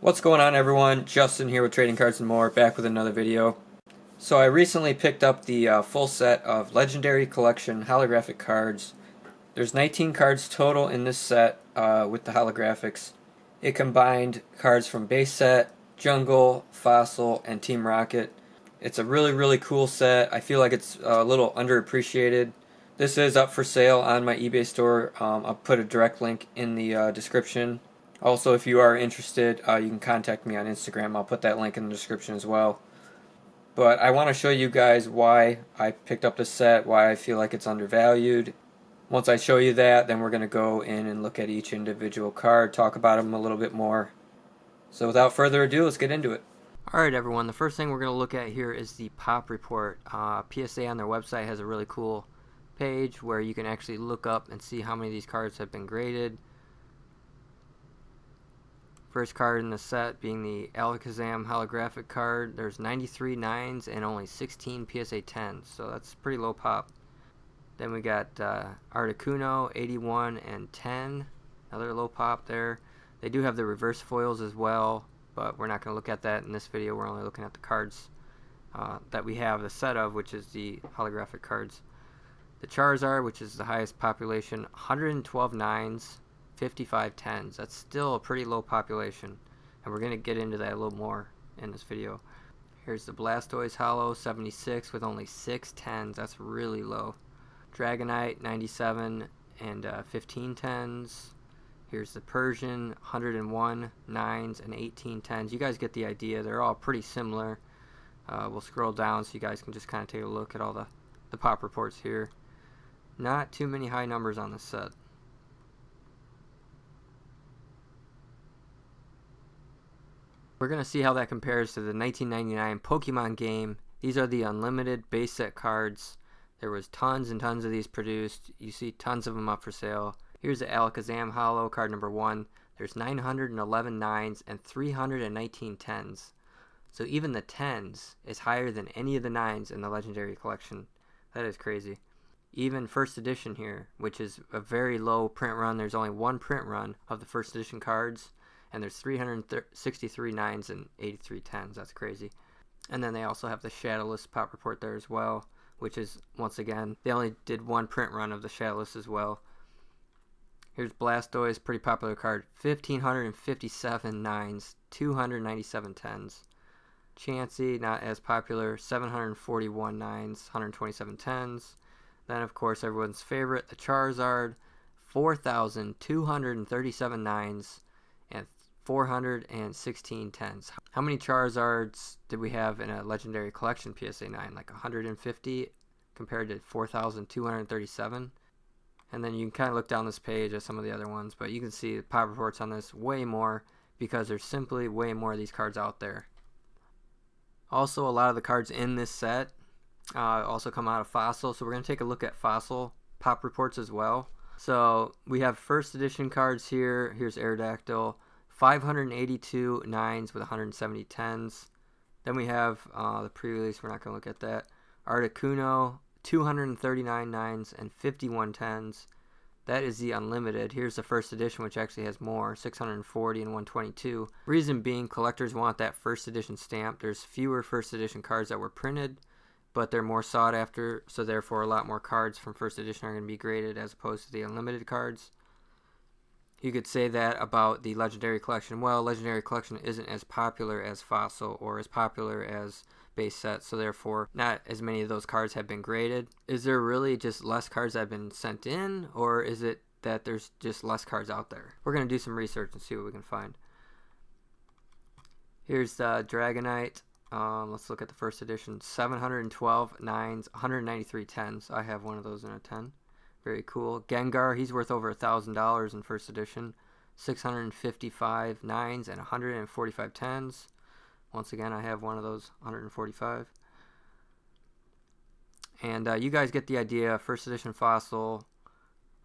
What's going on, everyone? Justin here with Trading Cards and More, back with another video. So I recently picked up the full set of Legendary Collection holographic cards. There's 19 cards total in this set with the holographics. It combined cards from base set, Jungle, Fossil, and Team Rocket. It's a really cool set. I feel like it's a little underappreciated. This is up for sale on my eBay store. I'll put a direct link in the description. Also, if you are interested, you can contact me on Instagram. I'll put that link in the description as well. But I want to show you guys why I picked up this set, why I feel like it's undervalued. Once I show you that, then we're going to go in and look at each individual card, talk about them a little bit more. So without further ado, let's get into it. Alright everyone, the first thing we're going to look at here is the pop report. PSA on their website has a really cool page where you can actually look up and see how many of these cards have been graded. First card in the set being the Alakazam holographic card. There's 93 9s and only 16 PSA 10s, so that's pretty low pop. Then we got Articuno, 81 and 10, another low pop there. They do have the reverse foils as well, but we're not going to look at that in this video. We're only looking at the cards that we have the set of, which is the holographic cards. The Charizard, which is the highest population, 112 9s, 55 10s. That's still a pretty low population, and we're going to get into that a little more in this video. Here's the Blastoise Holo, 76 with only 6 10s. That's really low. Dragonite, 97 and 15 10s. Here's the Persian, 101 9s and 18 10s. You guys get the idea. They're all pretty similar. We'll scroll down so you guys can just kind of take a look at all the pop reports here. Not too many high numbers on this set. We're going to see how that compares to the 1999 Pokemon game. These are the unlimited base set cards. There was tons and tons of these produced. You see tons of them up for sale. Here's the Alakazam Holo, card number 1. There's 911 9s and 319 10s. So even the 10s is higher than any of the 9s in the Legendary Collection. That is crazy. Even first edition here, which is a very low print run. There's only one print run of the first edition cards. And there's 363 9s and 83 10s. That's crazy. And then they also have the Shadowless pop report there as well, which is, once again, they only did one print run of the Shadowless as well. Here's Blastoise, pretty popular card. 1,557 9s, 297 10s. Chansey, not as popular. 741 9s, 127 10s. Then, of course, everyone's favorite, the Charizard. 4,237 9s and 416 10s. How many Charizards did we have in a Legendary Collection PSA 9? Like 150 compared to 4,237. And then you can kind of look down this page at some of the other ones, but you can see the pop reports on this way more because there's simply way more of these cards out there. Also, a lot of the cards in this set also come out of Fossil, so we're going to take a look at Fossil pop reports as well. So we have first edition cards here. Here's Aerodactyl. 582 9s with 170 10s. Then we have the pre-release. We're not going to look at that. Articuno, 239 9s and 51 10s. That is the unlimited. Here's the first edition, which actually has more, 640 and 122. Reason being, collectors want that first edition stamp. There's fewer first edition cards that were printed, but they're more sought after, so therefore a lot more cards from first edition are going to be graded as opposed to the unlimited cards. You could say that about the Legendary Collection. Well, Legendary Collection isn't as popular as Fossil or as popular as base set, so therefore not as many of those cards have been graded. Is there really just less cards that have been sent in, or is it that there's just less cards out there? We're going to do some research and see what we can find. Here's the Dragonite. Let's look at the first edition. 712 9s, 193 10s. I have one of those in a 10. Very cool. Gengar, he's worth over $1,000 in first edition. 655 9s and 145 10s. Once again, I have one of those, 145. And you guys get the idea. First edition Fossil.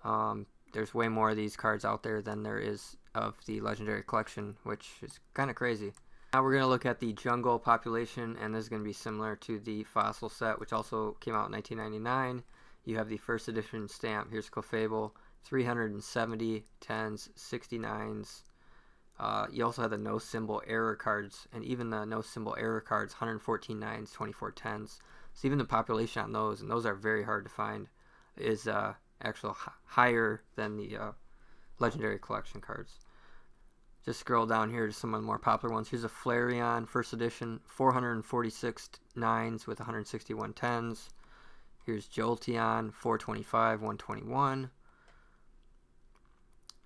There's way more of these cards out there than there is of the Legendary Collection, which is kind of crazy. Now we're going to look at the Jungle population, and this is going to be similar to the Fossil set, which also came out in 1999. You have the first edition stamp. Here's Clefable, 370 10s, 69s, You also have the no symbol error cards, and even the no symbol error cards, 114 nines, 24 10s. So even the population on those, and those are very hard to find, is actually higher than the legendary collection cards. Just scroll down here to some of the more popular ones. Here's a Flareon first edition, 446 nines with 161 10s. Here's Jolteon, 425, 121.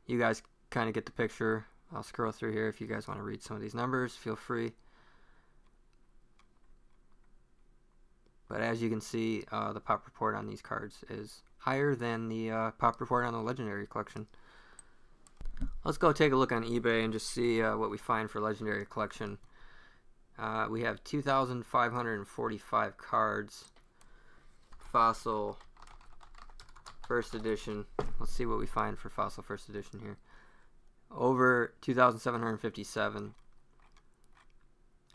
You guys kind of get the picture. I'll scroll through here. If you guys want to read some of these numbers, feel free. But as you can see, the pop report on these cards is higher than the pop report on the legendary collection. Let's go take a look on eBay and just see what we find for legendary collection. We have 2,545 cards. Fossil first edition. Let's see what we find for Fossil first edition here. Over 2,757.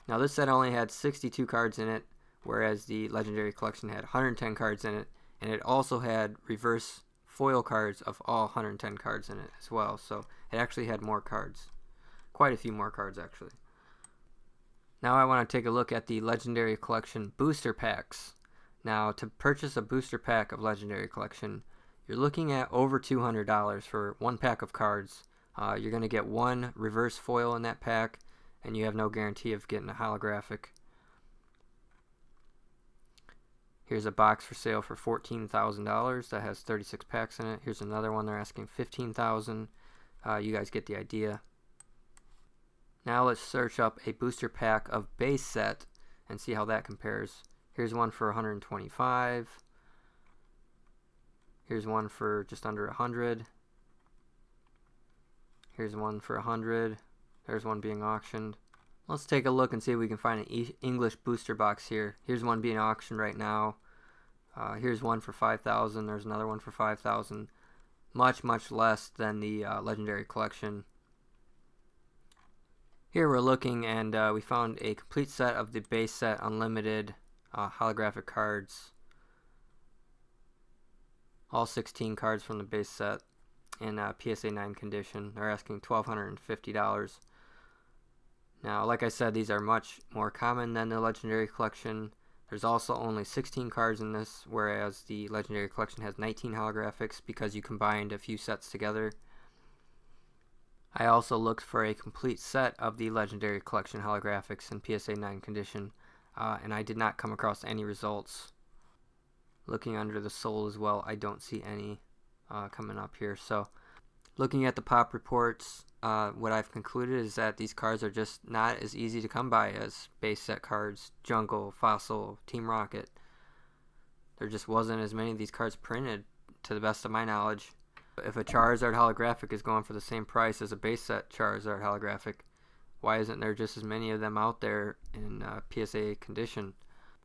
Now this set only had 62 cards in it, whereas the legendary collection had 110 cards in it, and it also had reverse foil cards of all 110 cards in it as well. So it actually had more cards, quite a few more cards actually. Now I want to take a look at the legendary collection booster packs. Now to purchase a booster pack of legendary collection, you're looking at over $200 for one pack of cards. You're going to get one reverse foil in that pack, and you have no guarantee of getting a holographic. Here's a box for sale for $14,000 that has 36 packs in it. Here's another one, they're asking $15,000. You guys get the idea. Now let's search up a booster pack of base set and see how that compares. Here's one for 125. Here's one for just under 100. Here's one for 100. There's one being auctioned. Let's take a look and see if we can find an English booster box here. Here's one being auctioned right now. Here's one for 5,000. There's another one for 5,000. Much less than the legendary collection. Here we're looking, and we found a complete set of the base set unlimited holographic cards. All 16 cards from the base set in PSA 9 condition. They're asking $1,250. Now, like I said, these are much more common than the legendary collection. There's also only 16 cards in this, whereas the legendary collection has 19 holographics because you combined a few sets together. I also looked for a complete set of the legendary collection holographics in PSA 9 condition, and I did not come across any results. Looking under the sole as well, I don't see any coming up here. So looking at the pop reports, what I've concluded is that these cards are just not as easy to come by as base set cards, Jungle, Fossil, Team Rocket. There just wasn't as many of these cards printed, to the best of my knowledge. If a Charizard holographic is going for the same price as a base set Charizard holographic, why isn't there just as many of them out there in PSA condition?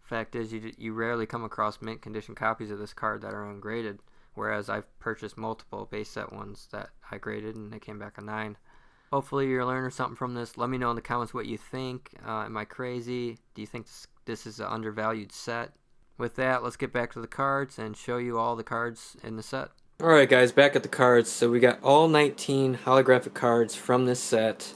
Fact is, you rarely come across mint condition copies of this card that are ungraded, whereas I've purchased multiple base set ones that I graded and they came back a 9. Hopefully you're learning something from this. Let me know in the comments what you think. Am I crazy? Do you think this is an undervalued set? With that, let's get back to the cards and show you all the cards in the set. Alright guys, back at the cards. So we got all 19 holographic cards from this set,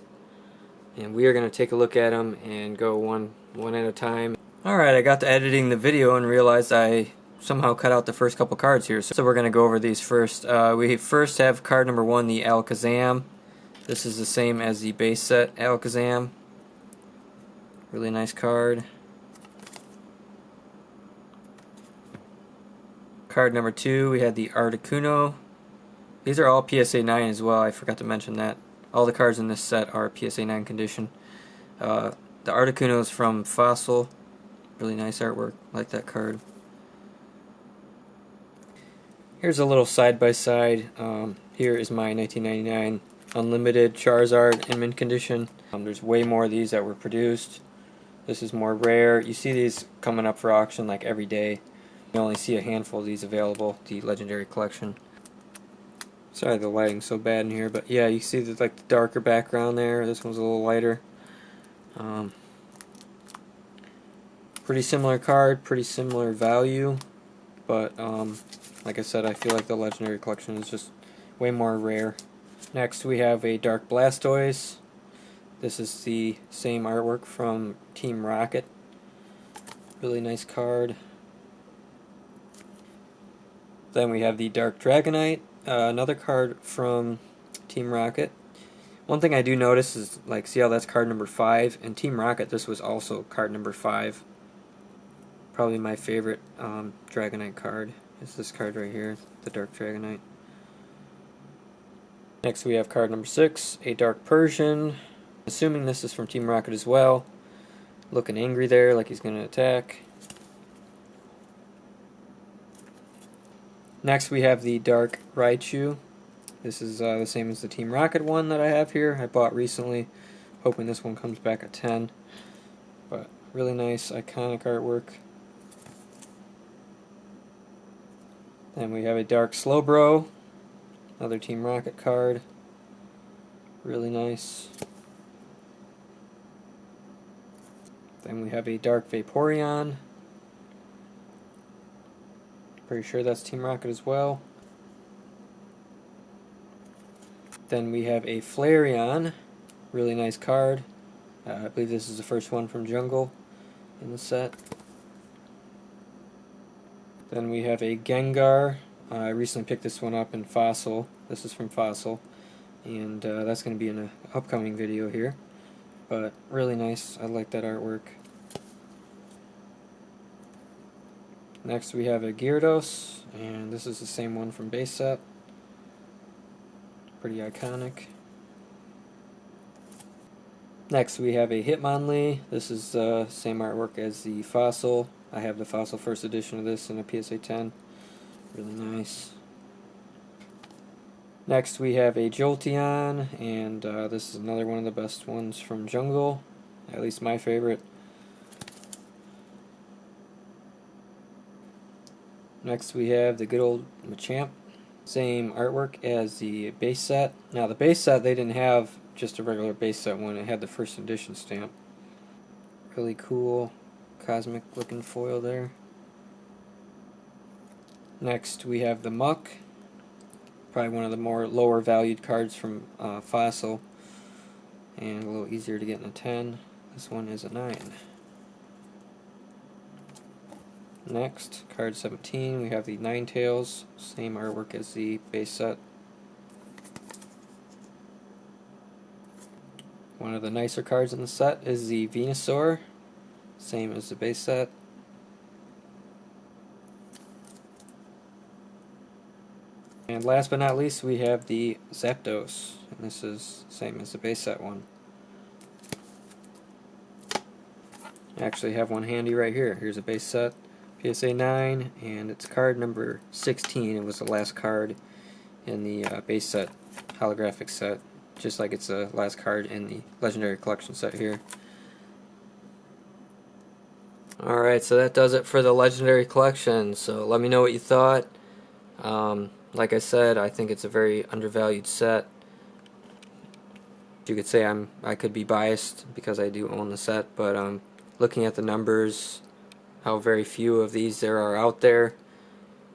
and we are going to take a look at them and go one at a time. Alright, I got to editing the video and realized I somehow cut out the first couple cards here, so we're going to go over these first. We first have card number 1, the Alakazam. This is the same as the base set Alakazam. Really nice card. Card number 2, we had the Articuno. These are all PSA 9 as well, I forgot to mention that. All the cards in this set are PSA 9 condition. The Articuno is from Fossil. Really nice artwork, like that card. Here's a little side-by-side. Here is my 1999 Unlimited Charizard in mint condition. There's way more of these that were produced. This is more rare. You see these coming up for auction like every day. You only see a handful of these available, the legendary collection. Sorry the lighting's so bad in here, but yeah, you see the darker background there. This one's a little lighter. Pretty similar card, pretty similar value, but like I said, I feel like the legendary collection is just way more rare. Next we have a Dark Blastoise. This is the same artwork from Team Rocket. Really nice card. Then we have the Dark Dragonite, another card from Team Rocket. One thing I do notice is, like, see how that's card number 5? In Team Rocket, this was also card number 5. Probably my favorite Dragonite card is this card right here, the Dark Dragonite. Next we have card number 6, a Dark Persian. Assuming this is from Team Rocket as well. Looking angry there, like he's going to attack. Next we have the Dark Raichu. This is the same as the Team Rocket one that I have here. I bought recently, hoping this one comes back at 10. But really nice, iconic artwork. Then we have a Dark Slowbro, another Team Rocket card. Really nice. Then we have a Dark Vaporeon. Pretty sure that's Team Rocket as well. Then we have a Flareon, really nice card. I believe this is the first one from Jungle in the set. Then we have a Gengar. I recently picked this one up in Fossil. This is from Fossil, and that's going to be in an upcoming video here. But really nice, I like that artwork. Next we have a Gyarados, and this is the same one from base set. Pretty iconic. Next we have a Hitmonlee. This is the same artwork as the Fossil. I have the Fossil first edition of this in a PSA 10. Really nice. Next we have a Jolteon, and this is another one of the best ones from Jungle, at least my favorite. Next we have the good old Machamp. Same artwork as the base set. Now the base set, they didn't have just a regular base set one, it had the first edition stamp. Really cool cosmic looking foil there. Next we have the Muck, probably one of the more lower valued cards from Fossil, and a little easier to get in a 10. This one is a 9. Next, card 17, we have the Ninetales, same artwork as the base set. One of the nicer cards in the set is the Venusaur, same as the base set. And last but not least, we have the Zapdos, and this is the same as the base set one. I actually have one handy right here. Here's a base set. PSA 9, and it's card number 16. It was the last card in the base set, holographic set, just like it's the last card in the Legendary Collection set here. Alright, so that does it for the Legendary Collection, so let me know what you thought. Like I said, I think it's a very undervalued set. You could say I could be biased because I do own the set, but looking at the numbers, how very few of these there are out there,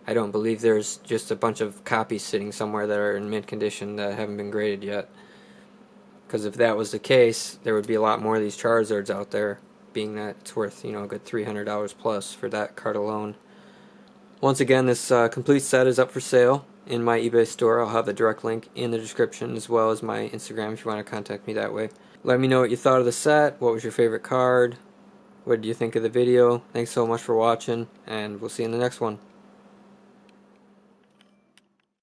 I don't believe there's just a bunch of copies sitting somewhere that are in mint condition that haven't been graded yet. Because if that was the case, there would be a lot more of these Charizards out there, being that it's worth, a good $300 plus for that card alone. Once again, this complete set is up for sale in my eBay store. I'll have the direct link in the description, as well as my Instagram if you want to contact me that way. Let me know what you thought of the set, what was your favorite card, what did you think of the video. Thanks so much for watching, and we'll see you in the next one.